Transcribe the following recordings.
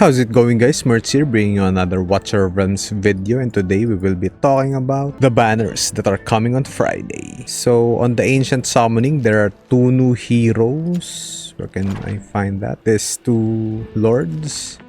How's it going, guys? Merts here, bringing you another Watcher Runs video, and today we will be talking about the banners that are coming on Friday. So on the Ancient Summoning, there are two new heroes. Where can I find that? These two lords,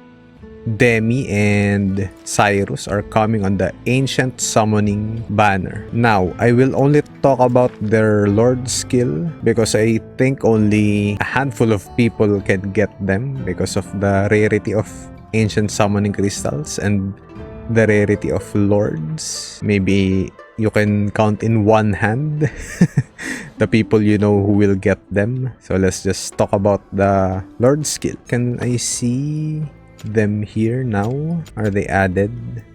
Demi and Cyrus, are coming on the Ancient Summoning banner. Now, I will only talk about their Lord skill because I think only a handful of people can get them because of the rarity of Ancient Summoning Crystals and the rarity of Lords. Maybe you can count in one hand the people you know who will get them. So let's just talk about the Lord skill. Can I see them here now? Are they added?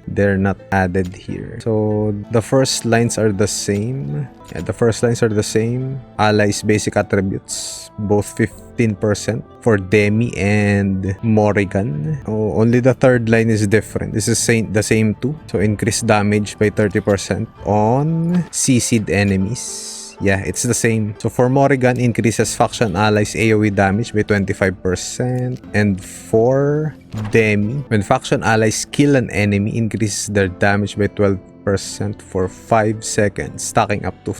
They're not added here. So the first lines are the same. Yeah, the first lines are the same. Allies basic attributes, both 15% for Demi and Morrigan. Oh, only the third line is different. This is the same too. So increase damage by 30% on CC'd enemies. Yeah, it's the same. So for Morrigan, increases faction allies AoE damage by 25%. And for Demi, when faction allies kill an enemy, increases their damage by 12% for 5 seconds, stacking up to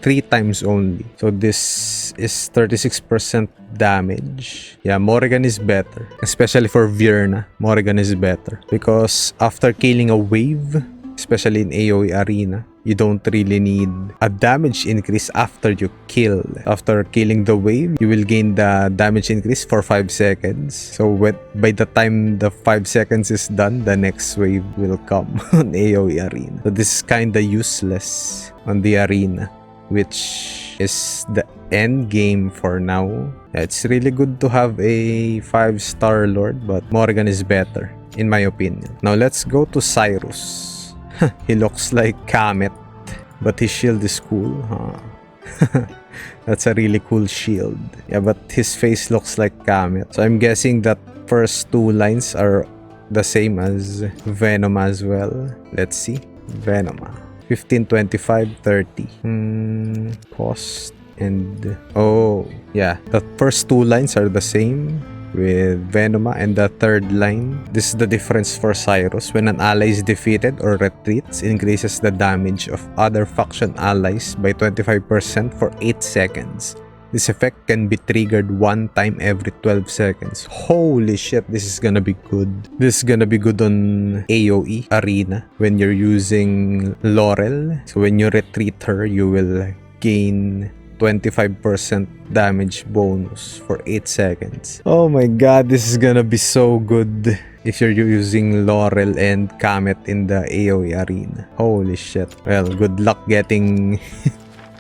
3 times only. So this is 36% damage. Yeah, Morrigan is better. Especially for Virna, Morrigan is better. Because after killing a wave, especially in AoE arena, you don't really need a damage increase after you kill. After killing the wave, you will gain the damage increase for 5 seconds. So by the time the 5 seconds is done, the next wave will come on AoE arena. So this is kinda useless on the arena, which is the end game for now. Yeah, it's really good to have a 5-star lord, but Morrigan is better in my opinion. Now let's go to Cyrus. He looks like Kamet, but his shield is cool, huh? That's a really cool shield. Yeah, but his face looks like Kamet. So I'm guessing that first two lines are the same as Venom as well. Let's see. Venom. 15, 25, 30. Cost and... oh, yeah. The first two lines are the same with Venoma, and the third line, this is the difference for Cyrus. When an ally is defeated or retreats, increases the damage of other faction allies by 25% for 8 seconds. This effect can be triggered one time every 12 seconds. Holy shit, this is gonna be good. This is gonna be good on AoE arena when you're using Laurel. So when you retreat her, you will gain 25% damage bonus for 8 seconds. Oh my god, this is gonna be so good if you're using Laurel and Kamet in the AoE arena. Holy shit. Well, good luck getting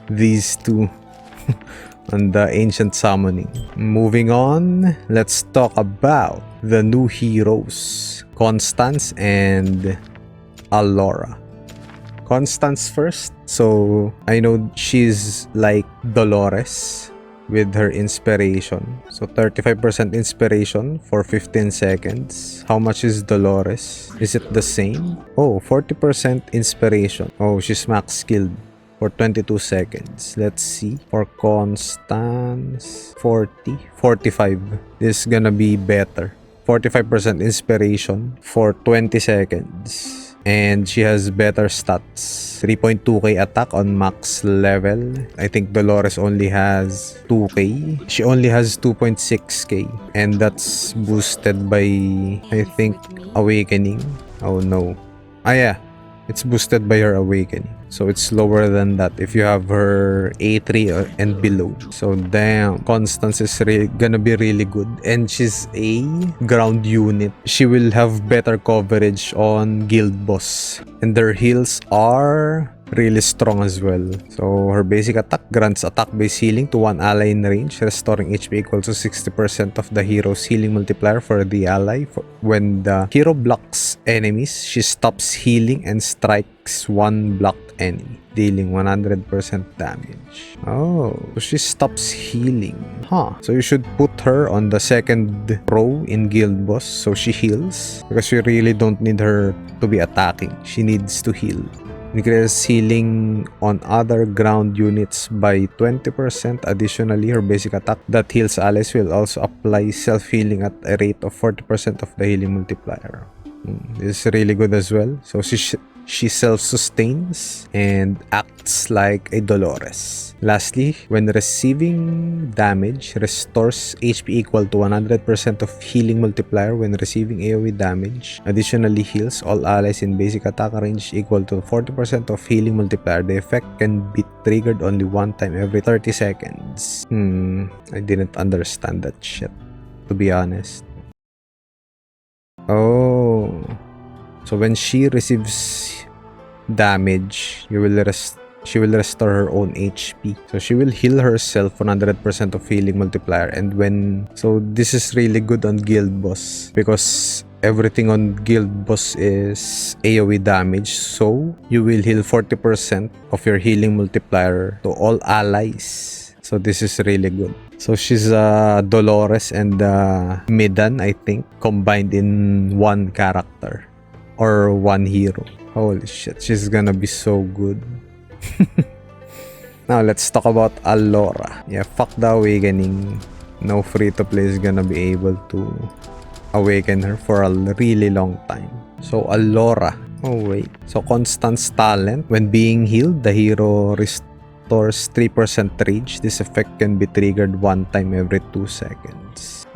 these two on the Ancient Summoning. Moving on, let's talk about the new heroes, Constance and Allura. Constance first. So I know she's like Dolores with her inspiration. So 35% inspiration for 15 seconds. How much is Dolores? Is it the same? Oh, 40% inspiration. Oh, she's max skilled for 22 seconds. Let's see. For Constance, 40, 45. This is gonna be better. 45% inspiration for 20 seconds. And she has better stats. 3.2k attack on max level. I think Dolores only has 2k. She only has 2.6k. And that's boosted by, I think, Awakening. Oh no. Ah yeah. It's boosted by her Awakening. So it's lower than that if you have her A3 and below. So damn, Constance is gonna be really good. And she's a ground unit. She will have better coverage on Guild Boss. And their heals are really strong as well. So her basic attack grants attack-based healing to one ally in range, restoring HP equal to 60% of the hero's healing multiplier for the ally. When the hero blocks enemies, she stops healing and strikes one blocked enemy, dealing 100% damage. Oh, so she stops healing. Huh. So you should put her on the second row in Guild Boss so she heals, because you really don't need her to be attacking. She needs to heal. Increases healing on other ground units by 20%. Additionally, her basic attack that heals allies will also apply self-healing at a rate of 40% of the healing multiplier. This is really good as well. So she self-sustains and acts like a Dolores. Lastly, when receiving damage, restores HP equal to 100% of healing multiplier when receiving AoE damage. Additionally, heals all allies in basic attack range equal to 40% of healing multiplier. The effect can be triggered only one time every 30 seconds. I didn't understand that shit, to be honest. Oh, so when she receives damage, she will restore her own HP. So she will heal herself 100% of healing multiplier. And so this is really good on guild boss because everything on guild boss is AoE damage. So you will heal 40% of your healing multiplier to all allies. So this is really good. So she's Dolores and Midan, I think, combined in one character or one hero. Holy shit, she's gonna be so good. Now let's talk about Allura. Yeah, fuck the awakening. No free-to-play is gonna be able to awaken her for a really long time. So Allura. Oh wait. So Constance talent. When being healed, the hero restores 3% rage. This effect can be triggered one time every 2 seconds.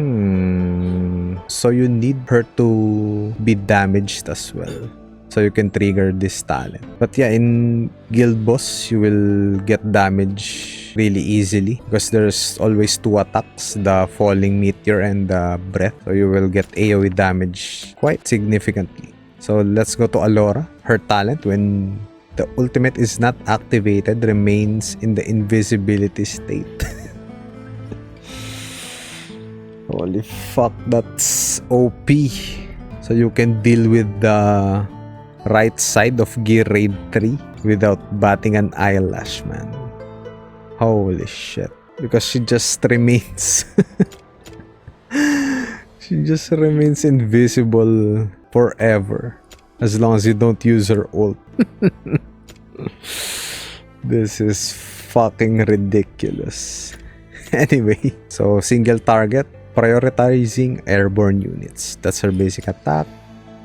So you need her to be damaged as well, so you can trigger this talent. But yeah, in guild boss, you will get damage really easily because there's always 2 attacks, the falling meteor and the breath. So you will get AoE damage quite significantly. So let's go to Allura. Her talent, when the ultimate is not activated, remains in the invisibility state. Holy fuck, that's OP. So you can deal with the right side of Gear Raid 3 without batting an eyelash, man. Holy shit. Because she just remains she just remains invisible forever as long as you don't use her ult. This is fucking ridiculous. Anyway, so single target, prioritizing airborne units. That's her basic attack.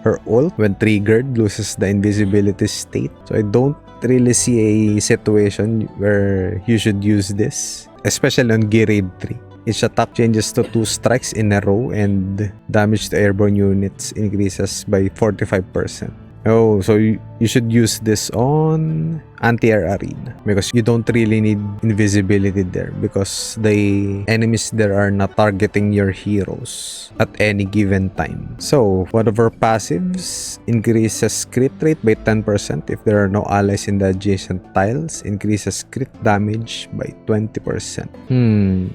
Her ult, when triggered, loses the invisibility state. So I don't really see a situation where you should use this, especially on Gear Raid 3. Each attack changes to 2 strikes in a row and damage to airborne units increases by 45%. Oh, so you should use this on anti-air arena because you don't really need invisibility there because the enemies there are not targeting your heroes at any given time. So one of our passives increases crit rate by 10% if there are no allies in the adjacent tiles, increases crit damage by 20%.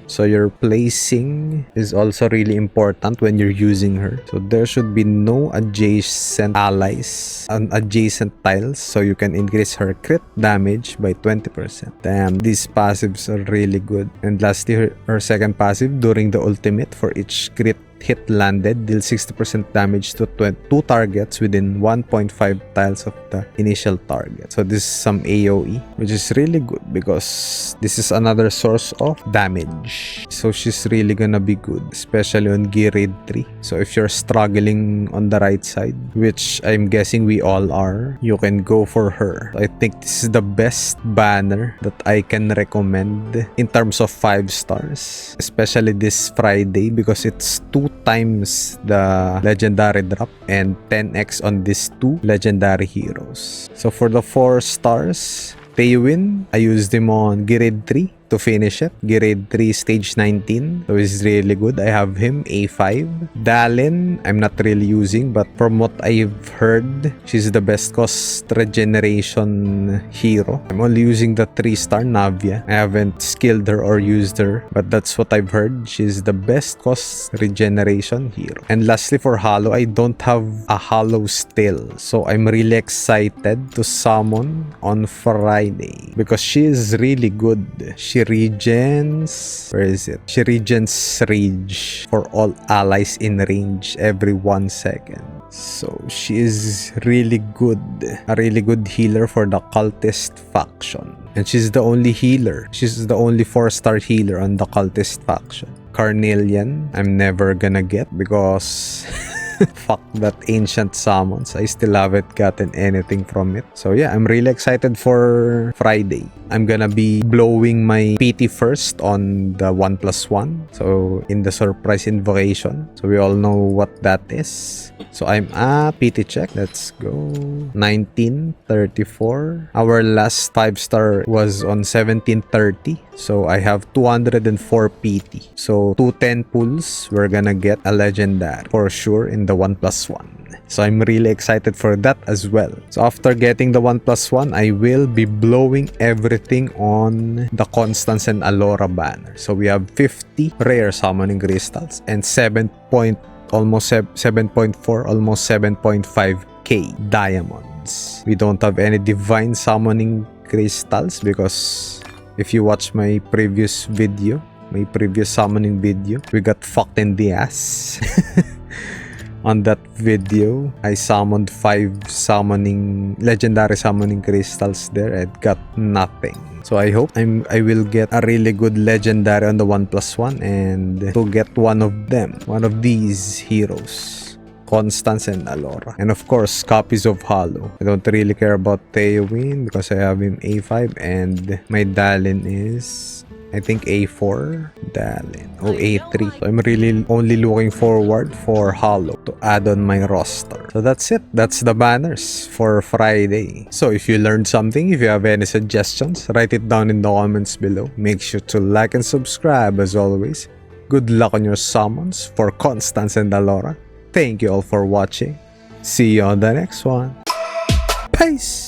So your placing is also really important when you're using her. So there should be no adjacent allies on adjacent tiles, so you can increase her crit damage by 20%. Damn, these passives are really good. And lastly, her second passive, during the ultimate, for each crit hit landed, deal 60% damage to 2 targets within 1.5 tiles of the initial target. So this is some AoE, which is really good because this is another source of damage. So she's really gonna be good, especially on Gear Raid 3. So if you're struggling on the right side, which I'm guessing we all are, you can go for her. I think this is the best banner that I can recommend in terms of 5 stars, especially this Friday because it's 2 times the legendary drop and 10x on these 2 legendary heroes. So for the 4 stars, Taywin, I used him on Gear Raid 3 to finish it. Gear Raid 3 stage 19, so he's really good. I have him A5. Dallin, I'm not really using, but from what I've heard, she's the best cost regeneration hero. I'm only using the 3-star Navia. I haven't skilled her or used her, but that's what I've heard. She's the best cost regeneration hero. And lastly, for Hollow, I don't have a Hollow still, so I'm really excited to summon on Friday because she is really good. She regens, where is it? She regens rage for all allies in range every 1 second. So she is really good, a really good healer for the cultist faction. And she's the only healer. She's the only 4-star healer on the cultist faction. Carnelian, I'm never gonna get because fuck that ancient summons. I still haven't gotten anything from it. So yeah, I'm really excited for Friday. I'm gonna be blowing my PT first on the 1+1. So in the surprise invocation. So we all know what that is. So I'm at PT check. Let's go. 1934. Our last 5-star was on 1730. So I have 204 PT. So 210 pulls, we're gonna get a legendary for sure in the 1+1. So I'm really excited for that as well. So after getting the 1+1, I will be blowing everything on the Constance and Alora banner. So we have 50 rare summoning crystals and almost 7.4, almost 7.5k diamonds. We don't have any divine summoning crystals because if you watch my previous video, my previous summoning video, we got fucked in the ass. On that video, I summoned 5 legendary summoning crystals there and got nothing. So I hope I will get a really good legendary on the 1+1 and to get one of them, one of these heroes, Constance and Alora. And of course, copies of Hollow. I don't really care about Theowin because I have him A5 and my Dalin is, I think, A4. Dalin. Oh, A3. So I'm really only looking forward for Hollow to add on my roster. So that's it. That's the banners for Friday. So if you learned something, if you have any suggestions, write it down in the comments below. Make sure to like and subscribe as always. Good luck on your summons for Constance and Alora. Thank you all for watching. See you on the next one. Peace!